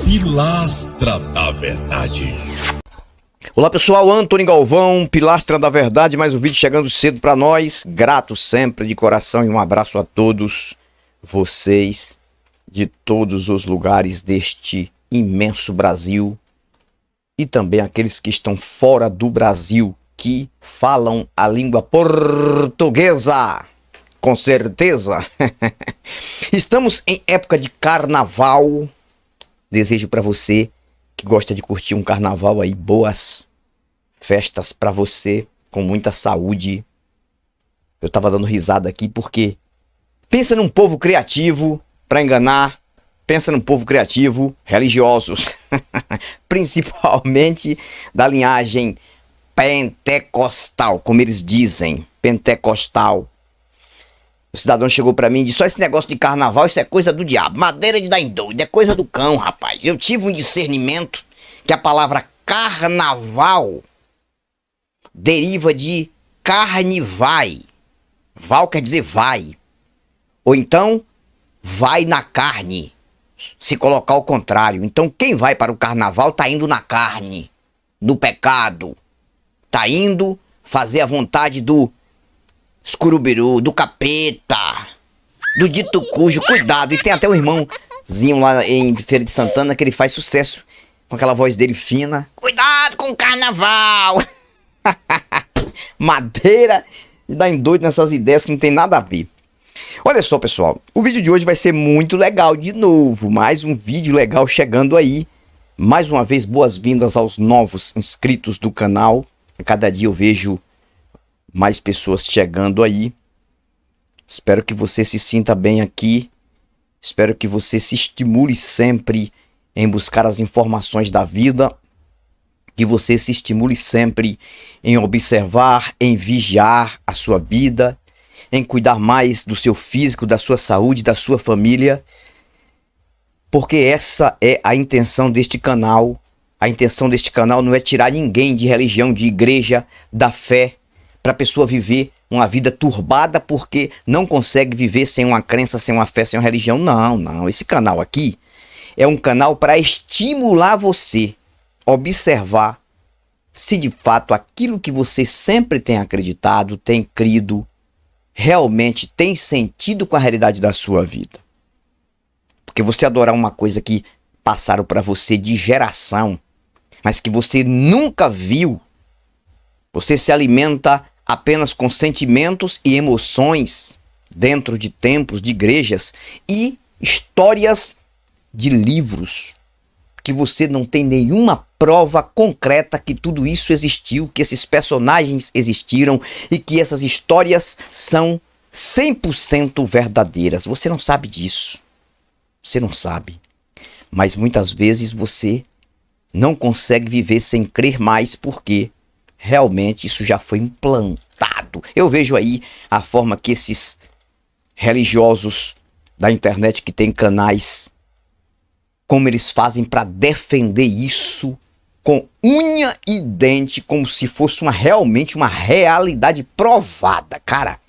Pilastra da Verdade. Olá pessoal, Antônio Galvão, Pilastra da Verdade, mais um vídeo chegando cedo para nós. Grato sempre de coração e um abraço a todos vocês de todos os lugares deste imenso Brasil e também aqueles que estão fora do Brasil, que falam a língua portuguesa, com certeza. Estamos em época de carnaval. Desejo para você que gosta de curtir um carnaval aí, boas festas para você, com muita saúde. Eu tava dando risada aqui porque pensa num povo criativo para enganar, pensa num povo criativo, religiosos, principalmente da linhagem pentecostal, como eles dizem, pentecostal. O cidadão chegou pra mim e disse: só esse negócio de carnaval, isso é coisa do diabo, madeira de dar em doido, é coisa do cão, rapaz. Eu tive um discernimento que a palavra carnaval deriva de carne vai. Val quer dizer vai. Ou então, vai na carne, se colocar ao contrário. Então quem vai para o carnaval tá indo na carne, no pecado. Tá indo fazer a vontade do escurubiru, do capeta, do dito cujo. Cuidado, e tem até um irmãozinho lá em Feira de Santana que ele faz sucesso com aquela voz dele fina. Cuidado com o carnaval. Madeira de dar em doido nessas ideias que não tem nada a ver. Olha só pessoal, o vídeo de hoje vai ser muito legal de novo, mais um vídeo legal chegando aí. Mais uma vez, boas-vindas aos novos inscritos do canal. Cada dia eu vejo mais pessoas chegando aí. Espero que você se sinta bem aqui. Espero que você se estimule sempre em buscar as informações da vida. Que você se estimule sempre em observar, em vigiar a sua vida, em cuidar mais do seu físico, da sua saúde, da sua família. Porque essa é a intenção deste canal. A intenção deste canal não é tirar ninguém de religião, de igreja, da fé, para a pessoa viver uma vida turbada porque não consegue viver sem uma crença, sem uma fé, sem uma religião. Não, não. Esse canal aqui é um canal para estimular você a observar se de fato aquilo que você sempre tem acreditado, tem crido, realmente tem sentido com a realidade da sua vida. Porque você adorar uma coisa que passaram para você de geração, mas que você nunca viu, você se alimenta apenas com sentimentos e emoções dentro de templos, de igrejas e histórias de livros que você não tem nenhuma prova concreta que tudo isso existiu, que esses personagens existiram e que essas histórias são 100% verdadeiras. Você não sabe disso. Você não sabe. Mas muitas vezes você não consegue viver sem crer mais porque realmente isso já foi implantado. Eu vejo aí a forma que esses religiosos da internet que tem canais, como eles fazem para defender isso com unha e dente, como se fosse realmente uma realidade provada. Cara,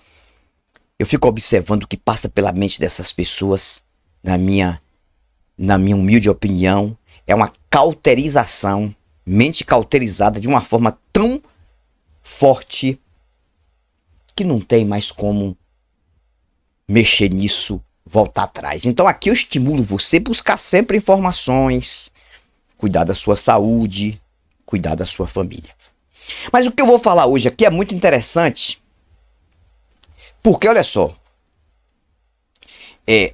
eu fico observando o que passa pela mente dessas pessoas, na minha humilde opinião, é uma cauterização, mente cauterizada de uma forma tão forte que não tem mais como mexer nisso, voltar atrás. Então aqui eu estimulo você a buscar sempre informações, cuidar da sua saúde, cuidar da sua família. Mas o que eu vou falar hoje aqui é muito interessante, porque olha só,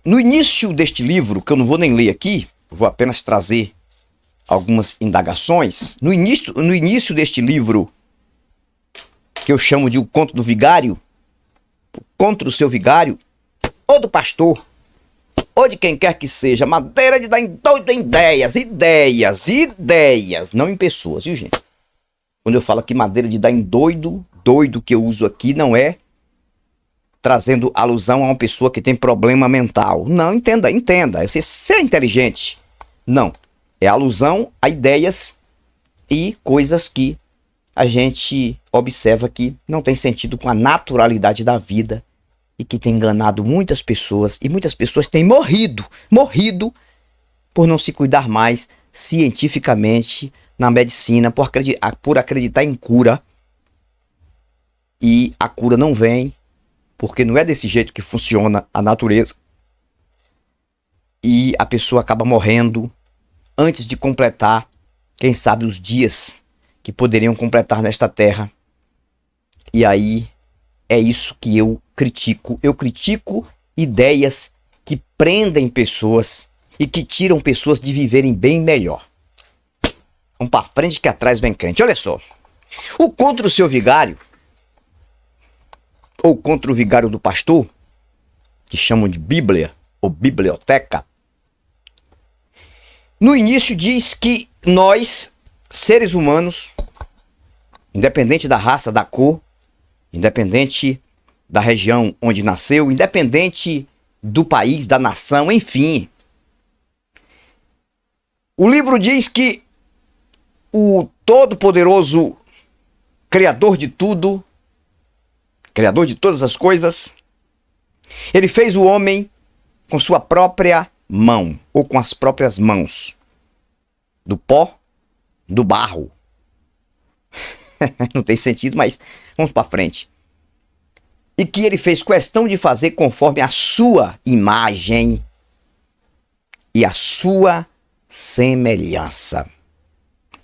no início deste livro, que eu não vou nem ler aqui, vou apenas trazer algumas indagações. No início deste livro, que eu chamo de O Conto do Vigário, contra o seu vigário, ou do pastor, ou de quem quer que seja, madeira de dar em doido em ideias, não em pessoas, viu gente? Quando eu falo aqui madeira de dar em doido que eu uso aqui não é trazendo alusão a uma pessoa que tem problema mental. Não, entenda, você é inteligente. Não, é alusão a ideias e coisas que a gente observa que não tem sentido com a naturalidade da vida e que tem enganado muitas pessoas, e muitas pessoas têm morrido por não se cuidar mais cientificamente na medicina, por acreditar em cura. E a cura não vem, porque não é desse jeito que funciona a natureza. E a pessoa acaba morrendo antes de completar, quem sabe, os dias que poderiam completar nesta terra. E aí é isso que eu critico. Eu critico ideias que prendem pessoas e que tiram pessoas de viverem bem melhor. Vamos para frente que atrás vem crente. Olha só. O contra o seu vigário, ou contra o vigário do pastor, que chamam de Bíblia ou biblioteca, no início diz que nós, seres humanos, independente da raça, da cor, independente da região onde nasceu, independente do país, da nação, enfim. O livro diz que o Todo-Poderoso Criador de tudo, Criador de todas as coisas, ele fez o homem com sua própria mão, ou com as próprias mãos, do pó, do barro. Não tem sentido, mas vamos para frente. E que ele fez questão de fazer conforme a sua imagem e a sua semelhança.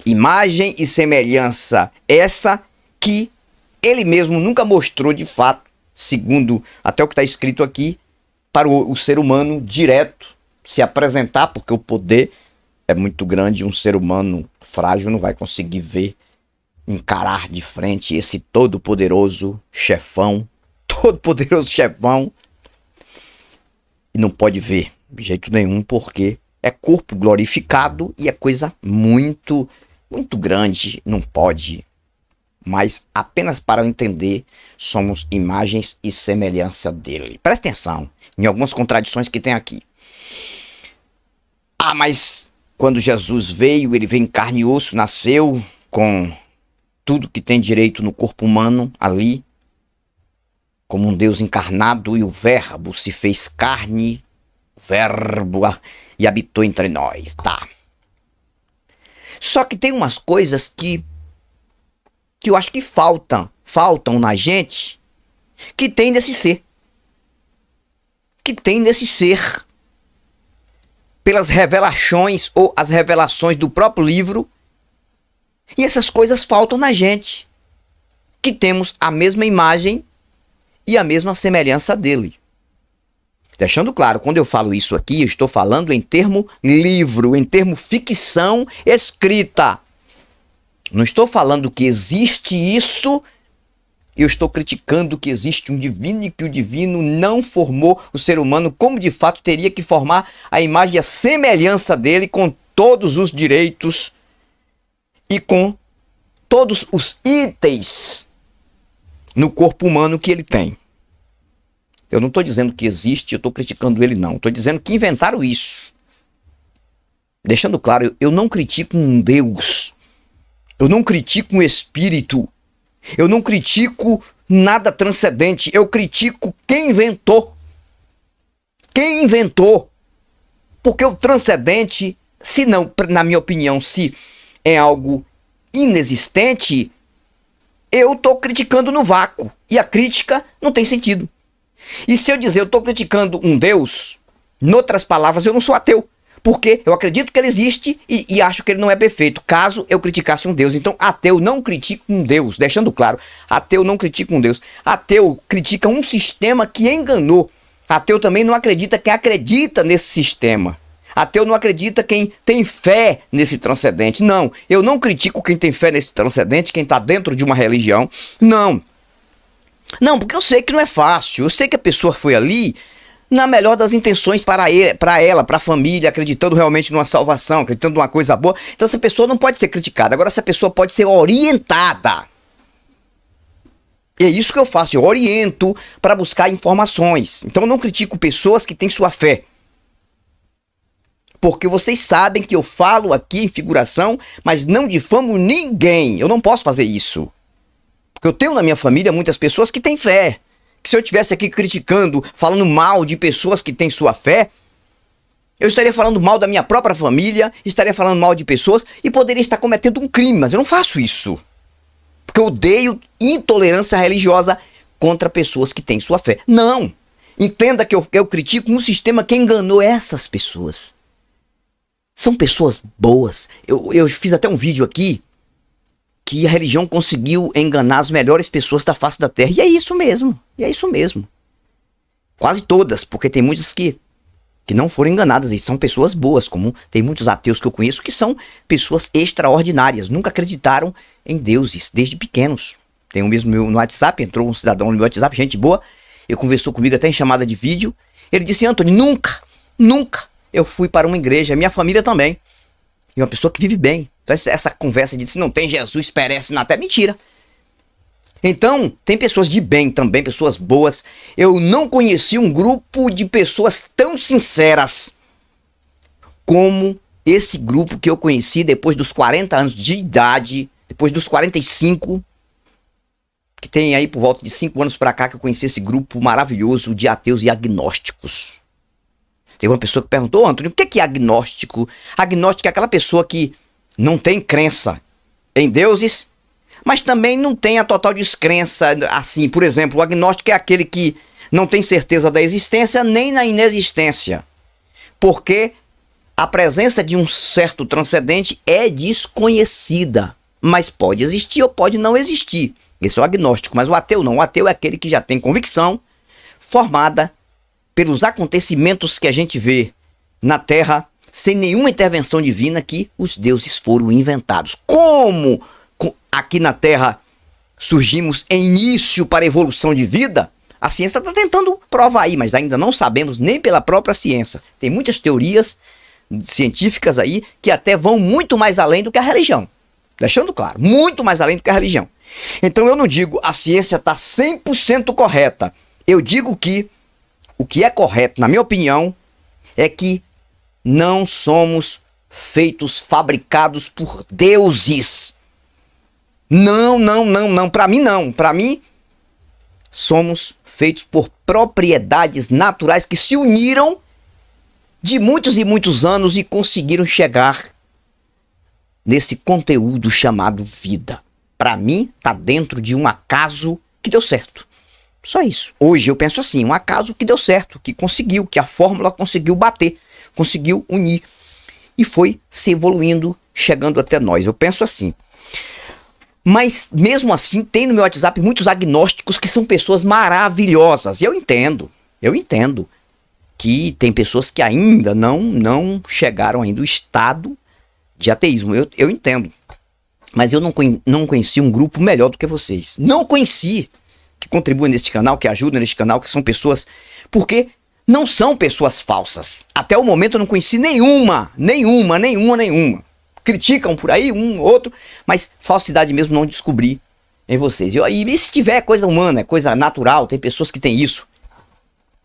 Imagem e semelhança essa que ele mesmo nunca mostrou de fato, segundo até o que está escrito aqui, para o ser humano direto se apresentar, porque o poder é muito grande, um ser humano frágil não vai conseguir ver, encarar de frente esse todo-poderoso chefão, e não pode ver de jeito nenhum, porque é corpo glorificado e é coisa muito, muito grande, não pode. Mas apenas para eu entender, somos imagens e semelhança dele. Presta atenção em algumas contradições que tem aqui. Ah, mas quando Jesus veio, ele veio em carne e osso, nasceu com tudo que tem direito no corpo humano ali, como um Deus encarnado, e o Verbo se fez carne, o Verbo, e habitou entre nós, tá? Só que tem umas coisas que eu acho que faltam na gente, que tem nesse ser. Pelas revelações ou as revelações do próprio livro. E essas coisas faltam na gente, que temos a mesma imagem e a mesma semelhança dele. Deixando claro, quando eu falo isso aqui, eu estou falando em termo livro, em termo ficção escrita. Não estou falando que existe isso, eu estou criticando que existe um divino e que o divino não formou o ser humano como de fato teria que formar a imagem e a semelhança dele, com todos os direitos e com todos os itens no corpo humano que ele tem. Eu não estou dizendo que existe, eu estou criticando ele não. Estou dizendo que inventaram isso. Deixando claro, eu não critico um Deus. Eu não critico um espírito. Eu não critico nada transcendente. Eu critico quem inventou. Quem inventou. Porque o transcendente, se não, na minha opinião, se é algo inexistente, eu estou criticando no vácuo. E a crítica não tem sentido. E se eu dizer eu estou criticando um Deus, em outras palavras, eu não sou ateu. Porque eu acredito que ele existe e acho que ele não é perfeito, caso eu criticasse um Deus. Então, ateu não critica um Deus, deixando claro, ateu não critica um Deus. Ateu critica um sistema que enganou. Ateu também não acredita quem acredita nesse sistema. Ateu não acredita quem tem fé nesse transcendente. Não, eu não critico quem tem fé nesse transcendente, quem está dentro de uma religião. Não. Não, porque eu sei que não é fácil. Eu sei que a pessoa foi ali na melhor das intenções para ela, para a família, acreditando realmente numa salvação, acreditando numa coisa boa. Então essa pessoa não pode ser criticada. Agora essa pessoa pode ser orientada. E é isso que eu faço, eu oriento para buscar informações. Então eu não critico pessoas que têm sua fé. Porque vocês sabem que eu falo aqui em figuração, mas não difamo ninguém. Eu não posso fazer isso. Porque eu tenho na minha família muitas pessoas que têm fé. Que se eu estivesse aqui criticando, falando mal de pessoas que têm sua fé, Eu estaria falando mal da minha própria família, estaria falando mal de pessoas e poderia estar cometendo um crime, mas eu não faço isso. Porque eu odeio intolerância religiosa contra pessoas que têm sua fé. Não! Entenda que eu critico um sistema que enganou essas pessoas. São pessoas boas. Eu fiz até um vídeo aqui que a religião conseguiu enganar as melhores pessoas da face da terra. E é isso mesmo. E é isso mesmo. Quase todas, porque tem muitas que não foram enganadas e são pessoas boas, como tem muitos ateus que eu conheço que são pessoas extraordinárias, nunca acreditaram em deuses desde pequenos. Tem um mesmo no WhatsApp, entrou um cidadão no meu WhatsApp, gente boa, ele conversou comigo até em chamada de vídeo, ele disse: Antônio, nunca eu fui para uma igreja, minha família também, e uma pessoa que vive bem. Então essa conversa de se não tem Jesus, perece na terra, mentira. Então, tem pessoas de bem também, pessoas boas. Eu não conheci um grupo de pessoas tão sinceras como esse grupo que eu conheci depois dos 40 anos de idade, depois dos 45, que tem aí por volta de 5 anos pra cá que eu conheci esse grupo maravilhoso de ateus e agnósticos. Teve uma pessoa que perguntou: Antônio, o que é agnóstico? Agnóstico é aquela pessoa que não tem crença em deuses, mas também não tem a total descrença, assim, por exemplo, o agnóstico é aquele que não tem certeza da existência nem na inexistência, porque a presença de um certo transcendente é desconhecida, mas pode existir ou pode não existir. Esse é o agnóstico, mas o ateu não. O ateu é aquele que já tem convicção formada pelos acontecimentos que a gente vê na Terra, sem nenhuma intervenção divina, que os deuses foram inventados. Como aqui na Terra surgimos em início para a evolução de vida, a ciência está tentando provar aí, mas ainda não sabemos nem pela própria ciência. Tem muitas teorias científicas aí que até vão muito mais além do que a religião. Deixando claro, muito mais além do que a religião. Então eu não digo a ciência está 100% correta. Eu digo que o que é correto, na minha opinião, é que não somos feitos, fabricados por deuses. Não. Para mim, não. Para mim, somos feitos por propriedades naturais que se uniram de muitos e muitos anos e conseguiram chegar nesse conteúdo chamado vida. Para mim, tá dentro de um acaso que deu certo. Só isso. Hoje eu penso assim, um acaso que deu certo, que conseguiu, que a fórmula conseguiu bater, conseguiu unir. E foi se evoluindo, chegando até nós. Eu penso assim. Mas mesmo assim, tem no meu WhatsApp muitos agnósticos que são pessoas maravilhosas. E eu entendo que tem pessoas que ainda não chegaram ainda ao estado de ateísmo. Eu entendo. Mas eu não conheci um grupo melhor do que vocês. Não conheci, que contribuem neste canal, que ajudam neste canal, que são pessoas... Porque não são pessoas falsas. Até o momento eu não conheci nenhuma. Criticam por aí, um, outro, mas falsidade mesmo não descobri em vocês. E se tiver coisa humana, é coisa natural, tem pessoas que têm isso.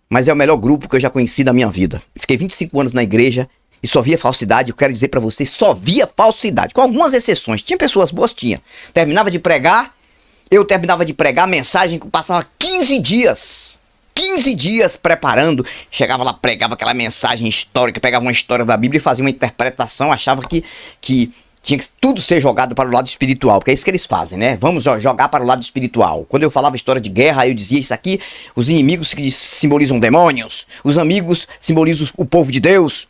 Mas é o melhor grupo que eu já conheci da minha vida. Fiquei 25 anos na igreja e só via falsidade. Eu quero dizer pra vocês, só via falsidade. Com algumas exceções. Tinha pessoas boas, tinha. Terminava de pregar, a mensagem que passava 15 dias. 15 dias preparando, chegava lá, pregava aquela mensagem histórica, pegava uma história da Bíblia e fazia uma interpretação, achava que tinha que tudo ser jogado para o lado espiritual, porque é isso que eles fazem, né? Vamos jogar para o lado espiritual. Quando eu falava história de guerra, eu dizia isso aqui, os inimigos que simbolizam demônios, os amigos simbolizam o povo de Deus.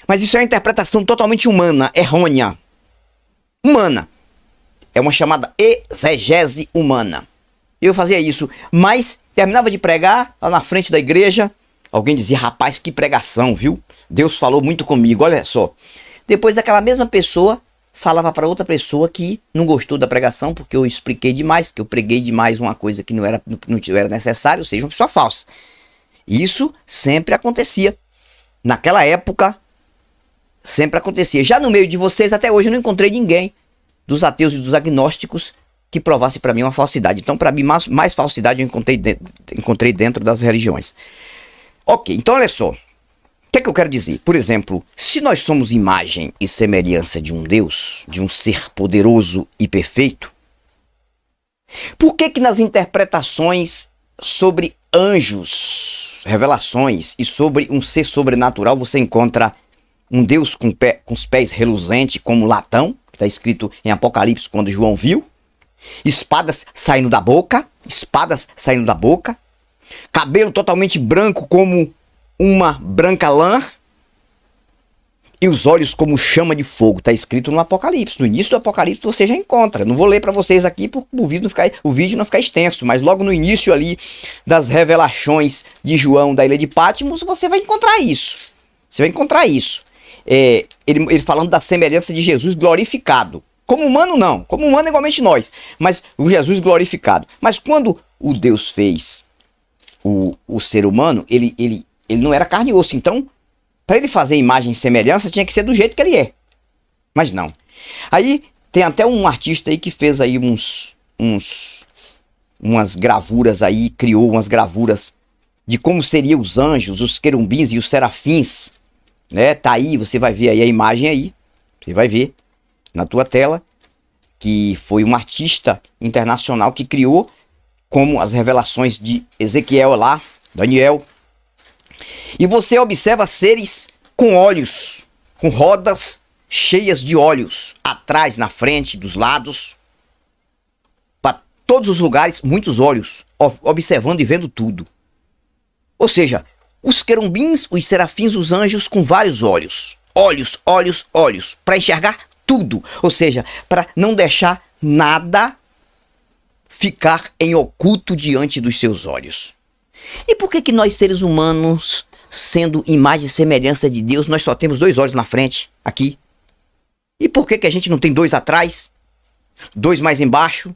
Mas isso é uma interpretação totalmente humana, errônea. Humana. É uma chamada exegese humana. Eu fazia isso, mas... Terminava de pregar, lá na frente da igreja, alguém dizia: rapaz, que pregação, viu? Deus falou muito comigo, olha só. Depois aquela mesma pessoa falava para outra pessoa que não gostou da pregação, porque eu expliquei demais, que eu preguei demais uma coisa que não era necessário, ou seja, uma pessoa falsa. Isso sempre acontecia. Naquela época, sempre acontecia. Já no meio de vocês, até hoje, eu não encontrei ninguém dos ateus e dos agnósticos que provasse para mim uma falsidade. Então, para mim, mais falsidade eu encontrei dentro das religiões. Ok, então olha só. O que é que eu quero dizer? Por exemplo, se nós somos imagem e semelhança de um Deus, de um ser poderoso e perfeito, por que nas interpretações sobre anjos, revelações e sobre um ser sobrenatural, você encontra um Deus com os pés reluzentes como latão, que está escrito em Apocalipse quando João viu, espadas saindo da boca, cabelo totalmente branco como uma branca lã, e os olhos como chama de fogo. Está escrito no Apocalipse. No início do Apocalipse você já encontra. Não vou ler para vocês aqui porque o vídeo não ficar extenso. Mas logo no início ali das revelações de João da ilha de Patmos, você vai encontrar isso. Ele falando da semelhança de Jesus glorificado. Como humano não. Como humano igualmente nós. Mas o Jesus glorificado. Mas quando o Deus fez o ser humano, ele não era carne e osso. Então, para ele fazer imagem e semelhança, tinha que ser do jeito que ele é. Mas não. Aí tem até um artista aí que fez aí umas gravuras aí, criou umas gravuras de como seriam os anjos, os querubins e os serafins. Né? Tá aí, você vai ver aí a imagem aí. Você vai ver na tua tela que foi um artista internacional que criou como as revelações de Ezequiel lá, Daniel. E você observa seres com olhos, com rodas cheias de olhos, atrás, na frente, dos lados, para todos os lugares, muitos olhos, observando e vendo tudo. Ou seja, os querubins, os serafins, os anjos com vários olhos, para enxergar tudo. Ou seja, para não deixar nada ficar em oculto diante dos seus olhos. E por que nós seres humanos, sendo imagem e semelhança de Deus, nós só temos 2 olhos na frente, aqui? E por que a gente não tem 2 atrás? 2 mais embaixo?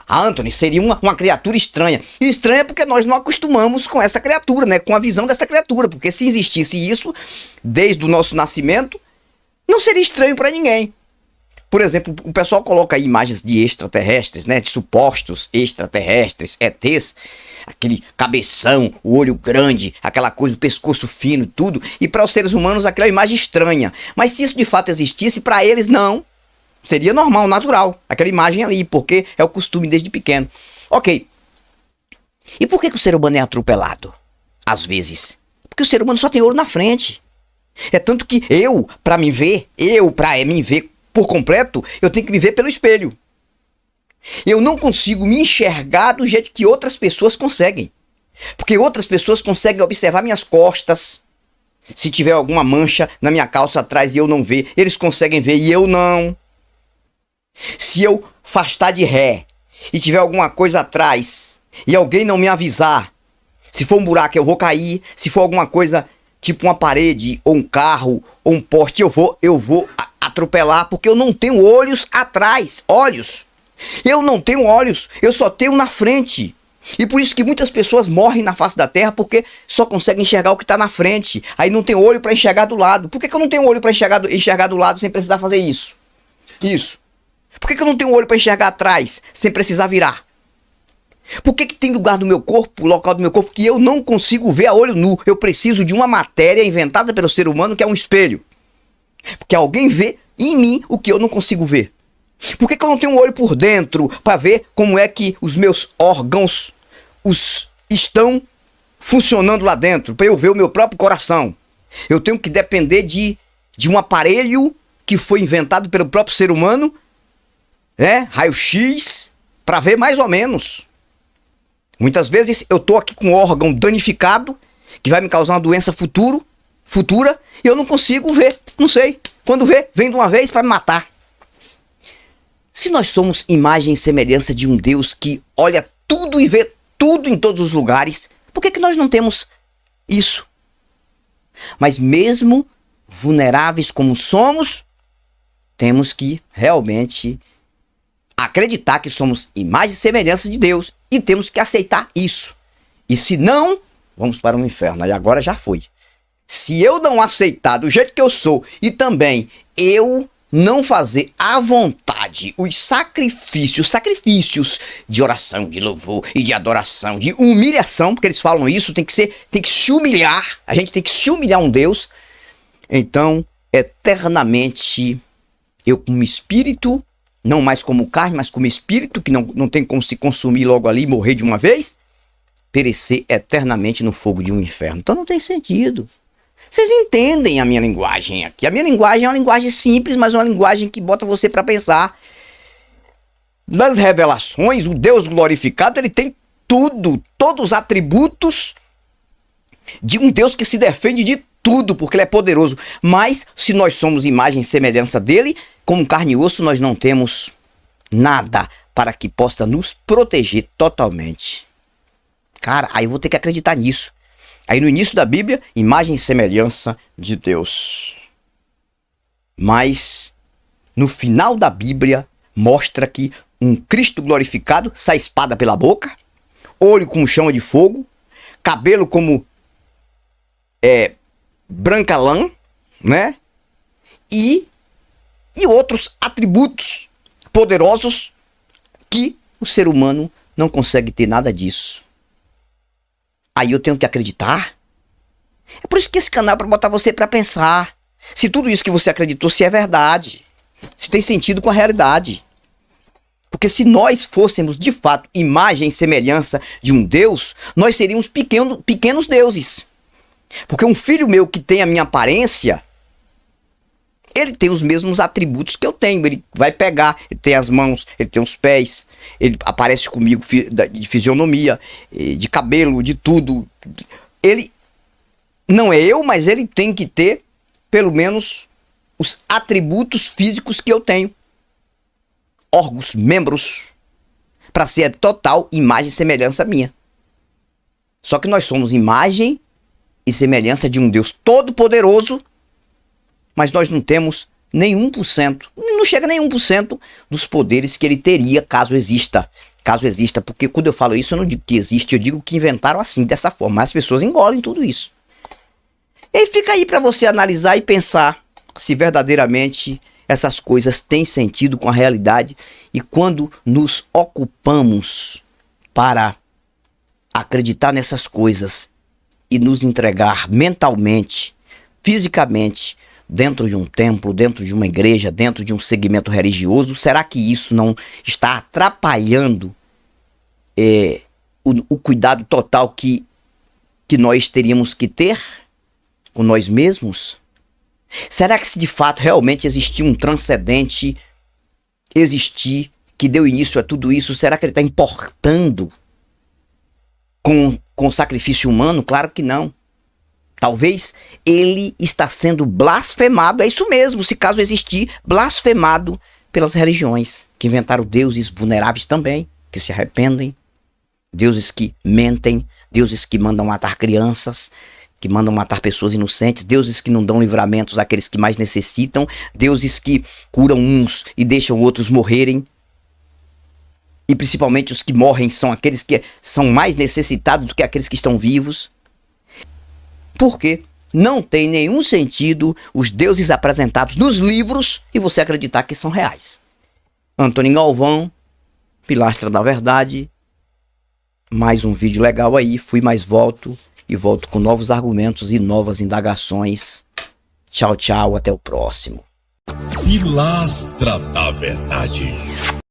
Anthony, seria uma criatura estranha. Estranha porque nós não acostumamos com essa criatura, né? Com a visão dessa criatura. Porque se existisse isso, desde o nosso nascimento, não seria estranho para ninguém. Por exemplo, o pessoal coloca aí imagens de extraterrestres, né? De supostos extraterrestres, ETs. Aquele cabeção, o olho grande, aquela coisa, o pescoço fino, tudo. E para os seres humanos aquela imagem estranha. Mas se isso de fato existisse, para eles não. Seria normal, natural, aquela imagem ali, porque é o costume desde pequeno. Ok. E por que o ser humano é atropelado? Às vezes. Porque o ser humano só tem olho na frente. É tanto que para me ver por completo, eu tenho que me ver pelo espelho. Eu não consigo me enxergar do jeito que outras pessoas conseguem. Porque outras pessoas conseguem observar minhas costas. Se tiver alguma mancha na minha calça atrás e eu não ver, eles conseguem ver e eu não. Se eu afastar de ré e tiver alguma coisa atrás e alguém não me avisar, se for um buraco eu vou cair, se for alguma coisa tipo uma parede ou um carro ou um poste eu vou atropelar, porque eu não tenho olhos atrás, eu não tenho olhos, eu só tenho na frente. E por isso que muitas pessoas morrem na face da terra, porque só conseguem enxergar o que está na frente, aí não tem olho para enxergar do lado. Por que eu não tenho olho para enxergar do lado sem precisar fazer isso? Por que eu não tenho olho para enxergar atrás, sem precisar virar? Por que tem local do meu corpo, que eu não consigo ver a olho nu? Eu preciso de uma matéria inventada pelo ser humano, que é um espelho. Porque alguém vê em mim o que eu não consigo ver. Por que eu não tenho um olho por dentro, para ver como é que os meus órgãos estão funcionando lá dentro? Para eu ver o meu próprio coração. Eu tenho que depender de um aparelho que foi inventado pelo próprio ser humano, raio-x, para ver mais ou menos. Muitas vezes eu tô aqui com um órgão danificado, que vai me causar uma doença futura, e eu não consigo ver, não sei. Quando vê, vem de uma vez para me matar. Se nós somos imagem e semelhança de um Deus que olha tudo e vê tudo em todos os lugares, por que nós não temos isso? Mas mesmo vulneráveis como somos, temos que realmente acreditar que somos imagem e semelhança de Deus e temos que aceitar isso. E se não, vamos para o inferno. E agora já foi. Se eu não aceitar do jeito que eu sou e também eu não fazer à vontade os sacrifícios de oração, de louvor e de adoração, de humilhação, porque eles falam isso, tem que se humilhar, a gente tem que se humilhar a um Deus, então eternamente eu como espírito, não mais como carne, mas como espírito, que não tem como se consumir logo ali e morrer de uma vez, perecer eternamente no fogo de um inferno. Então não tem sentido. Vocês entendem a minha linguagem aqui. A minha linguagem é uma linguagem simples, mas uma linguagem que bota você para pensar. Nas revelações, o Deus glorificado, ele tem tudo, todos os atributos de um Deus que se defende de tudo, porque ele é poderoso. Mas se nós somos imagem e semelhança dele, como carne e osso, nós não temos nada para que possa nos proteger totalmente. Cara, aí eu vou ter que acreditar nisso. Aí no início da Bíblia, imagem e semelhança de Deus. Mas no final da Bíblia, mostra que um Cristo glorificado sai espada pela boca, olho como chama de fogo, cabelo como branca lã, né? E outros atributos poderosos que o ser humano não consegue ter nada disso. Aí eu tenho que acreditar. É por isso que esse canal é para botar você para pensar. Se tudo isso que você acreditou, se é verdade. Se tem sentido com a realidade. Porque se nós fôssemos de fato imagem e semelhança de um Deus, nós seríamos pequenos deuses. Porque um filho meu que tem a minha aparência, ele tem os mesmos atributos que eu tenho. Ele vai pegar, ele tem as mãos, ele tem os pés, ele aparece comigo de fisionomia, de cabelo, de tudo. Ele não é eu, mas ele tem que ter pelo menos os atributos físicos que eu tenho. Órgãos, membros, para ser total imagem e semelhança minha. Só que nós somos imagem e semelhança de um Deus todo-poderoso, mas nós não temos nem 1%, não chega nem 1% dos poderes que ele teria caso exista. Caso exista, porque quando eu falo isso, eu não digo que existe, eu digo que inventaram assim, dessa forma. Mas as pessoas engolem tudo isso. E fica aí para você analisar e pensar se verdadeiramente essas coisas têm sentido com a realidade. E quando nos ocupamos para acreditar nessas coisas e nos entregar mentalmente, fisicamente, dentro de um templo, dentro de uma igreja, dentro de um segmento religioso, será que isso não está atrapalhando o cuidado total que nós teríamos que ter com nós mesmos? Será que se de fato realmente existir um transcendente, que deu início a tudo isso, será que ele está importando com o sacrifício humano? Claro que não. Talvez ele está sendo blasfemado, é isso mesmo, se caso existir, blasfemado pelas religiões, que inventaram deuses vulneráveis também, que se arrependem, deuses que mentem, deuses que mandam matar crianças, que mandam matar pessoas inocentes, deuses que não dão livramentos àqueles que mais necessitam, deuses que curam uns e deixam outros morrerem. E principalmente os que morrem são aqueles que são mais necessitados do que aqueles que estão vivos. Porque não tem nenhum sentido os deuses apresentados nos livros e você acreditar que são reais. Antônio Galvão, Pilastra da Verdade. Mais um vídeo legal aí. Fui, mais volto. E volto com novos argumentos e novas indagações. Tchau, tchau. Até o próximo. Pilastra da Verdade.